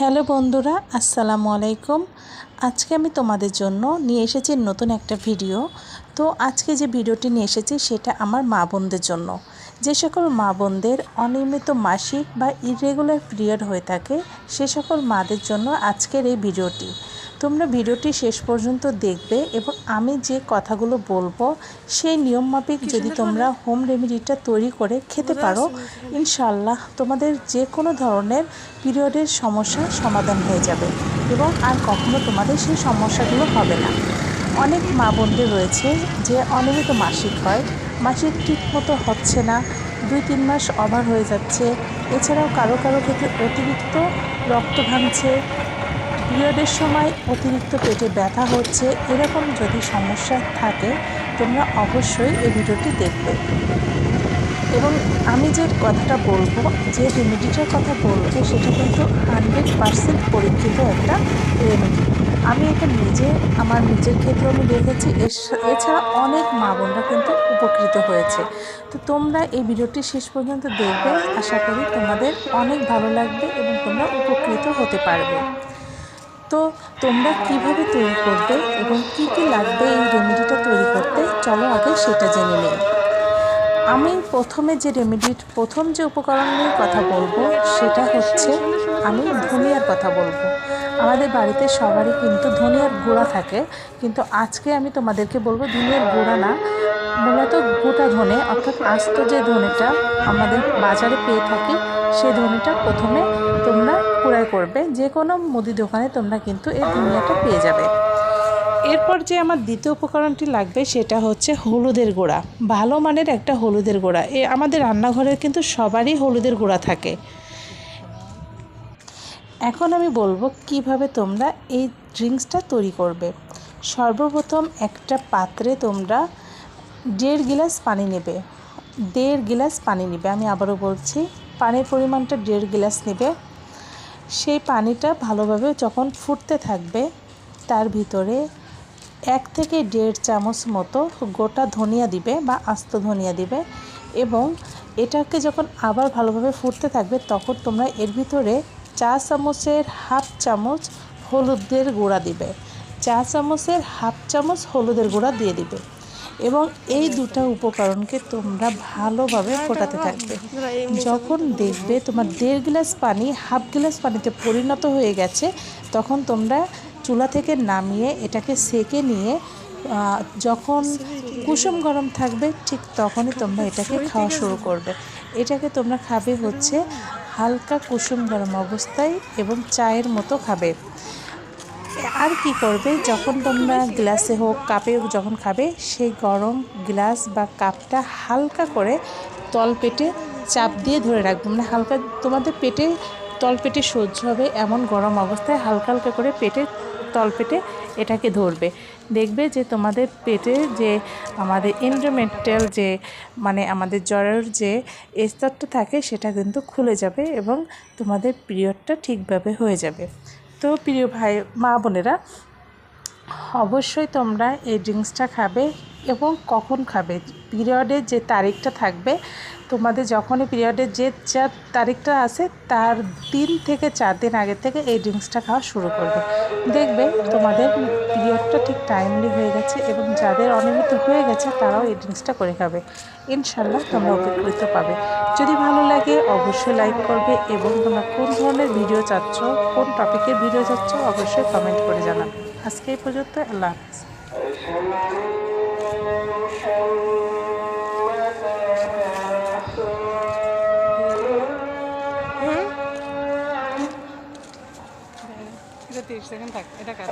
Hello বন্ধুরা, আসসালামু আলাইকুম। আজকে আমি তোমাদের জন্য নিয়ে এসেছি নতুন একটা ভিডিও। তো আজকে যে ভিডিওটি নিয়ে এসেছি সেটা আমার মা বোনদের জন্য। যে সকল মা বোনদের অনিয়মিত মাসিক বা ইররেগুলার পিরিয়ড হয়ে থাকে সে সকল মাদের জন্য আজকের এই ভিডিওটি। তোমরা ভিডিওটি শেষ পর্যন্ত দেখবে এবং আমি যে কথাগুলো বলবো সেই নিয়ম মাফিক যদি তোমরা হোম রেমেডিটা তৈরি করে খেতে পারো, ইনশাল্লাহ তোমাদের যে কোনো ধরনের পিরিয়ডের সমস্যার সমাধান হয়ে যাবে এবং আর কখনো তোমাদের সেই সমস্যাগুলো হবে না। অনেক মা বোনদের রয়েছে যে অনিয়মিত মাসিক হয়, মাসিক ঠিক মতো হচ্ছে না, 2-3 মাস ওভার হয়ে যাচ্ছে। এছাড়াও কারো কারো ক্ষেত্রে অতিরিক্ত রক্ত ভাঙছে, পিরিয়ডের সময় অতিরিক্ত পেটে ব্যথা হচ্ছে। এরকম যদি সমস্যা থাকে তোমরা অবশ্যই এই ভিডিওটি দেখবে এবং আমি যে কথাটা বলবো, যে রেমেডিটার কথা বলবো সেটা কিন্তু 100% পরীক্ষিত একটা রেমেডি। আমি এটা আমার নিজের ক্ষেত্রে আমি দেখেছি, এছাড়া অনেক মা বোনরা কিন্তু উপকৃত হয়েছে। তো তোমরা এই ভিডিওটি শেষ পর্যন্ত দেখবে, আশা করি তোমাদের অনেক ভালো লাগবে এবং তোমরা উপকৃত হতে পারবে। তো তোমরা কিভাবে তৈরি করবে এবং কি কি লাগবে এই রেমেডিটা তৈরি করতে, চলো আগে সেটা জেনে নিই। আমি প্রথমে যে রেমেডির প্রথম যে উপকরণ নিয়ে কথা বলবো সেটা হচ্ছে, আমি ধনিয়ার কথা বলবো। আমাদের বাড়িতে সবারই কিন্তু ধনিয়ার গুঁড়া থাকে, কিন্তু আজকে আমি তোমাদেরকে বলবো ধনিয়ার গুঁড়া না, মূলত গোটা ধনে, অর্থাৎ আস্ত যে ধনেটা আমাদের বাজারে পেয়ে থাকি সেই ধনেটা প্রথমে তোমরা কুড়াই করবে। যে কোনো মুদি দোকানে তোমরা কিন্তু এই ধনিয়াটা পেয়ে যাবে। এরপর যে আমার দ্বিতীয় উপকরণটি লাগবে সেটা হচ্ছে হলুদের গুঁড়া, ভালো মানের একটা হলুদের গুঁড়া। আমাদের রান্নাঘরের কিন্তু সবারই হলুদের গুঁড়া থাকে। এখন আমি বলবো কিভাবে তোমরা এই ড্রিঙ্কসটা তৈরি করবে। সর্বপ্রথম একটা পাত্রে তোমরা 1.5 গিলাস পানি নেবে। 1.5 গিলাস পানি নেবে, আমি আবারও বলছি, পানির পরিমাণটা 1.5 গিলাস নেবে। সেই পানিটা ভালোভাবে যখন ফুটতে থাকবে তার ভিতরে 1 থেকে 1.5 চামচ মতো গোটা ধনিয়া দিবে বা আস্ত ধনিয়া দিবে এবং এটাকে যখন আবার ভালোভাবে ফুটতে থাকবে তখন তোমরা এর ভিতরে 4 চামচের হাফ চামচ হলুদের গুঁড়া দিবে। 4 চামচের হাফ চামচ হলুদের গুঁড়া দিয়ে দিবে এবং এই দুটো উপকরণকে তোমরা ভালোভাবে ফোটাতে থাকবে। যখন দেখবে তোমার 1.5 গিলাস পানি হাফ গিলাস পানিতে পরিণত হয়ে গেছে তখন তোমরা চুলা থেকে নামিয়ে এটাকে সেকে নিয়ে যখন কুসুম গরম থাকবে ঠিক তখনই তোমরা এটাকে খাওয়া শুরু করবে। এটাকে তোমরা খাবে হচ্ছে হালকা কুসুম গরম অবস্থায় এবং চায়ের মতো খাবে। আর কি করবে, যখন তোমরা গ্লাসে হোক কাপে যখন খাবে সেই গরম গ্লাস বা কাপটা হালকা করে তলপেটে চাপ দিয়ে ধরে রাখবে, মানে হালকা তোমাদের পেটে তলপেটে সহ্য হবে এমন গরম অবস্থায় হালকা হালকা করে তলপেটে এটাকে ধরবে। দেখবে যে তোমাদের পেটে যে আমাদের এন্ডোমেট্রিয়াল যে মানে আমাদের জ্বরের যে স্তরটা থাকে সেটা কিন্তু খুলে যাবে এবং তোমাদের পিরিয়ডটা ঠিকভাবে হয়ে যাবে। তো প্রিয় ভাই মা বোনেরা, অবশ্যই তোমরা এই ড্রিঙ্কসটা খাবে এবং কখন খাবে, পিরিয়ডের যে তারিখটা থাকবে তোমাদের, যখনই পিরিয়ডের যে তারিখটা আছে তার 3 থেকে 4 দিন আগে থেকে এই ড্রিঙ্কসটা খাওয়া শুরু করবে। দেখবে তোমাদের পিরিয়ডটা ঠিক টাইমলি হয়ে গেছে এবং যাদের অনিয়মিত হয়ে গেছে তারাও এই ড্রিঙ্কসটা করে খাবে। ইনশাল্লাহ তোমরা উপকৃত পাবে। যদি ভালো লাগে অবশ্যই লাইক করবে এবং তোমরা কোন ধরনের ভিডিও চাচ্ছ, কোন টপিকের ভিডিও চাচ্ছ অবশ্যই কমেন্ট করে জানাবে। আজকে এই পর্যন্ত, আল্লাহ হাফেজ। এটা 30 সেকেন্ড থাক, এটা কাট।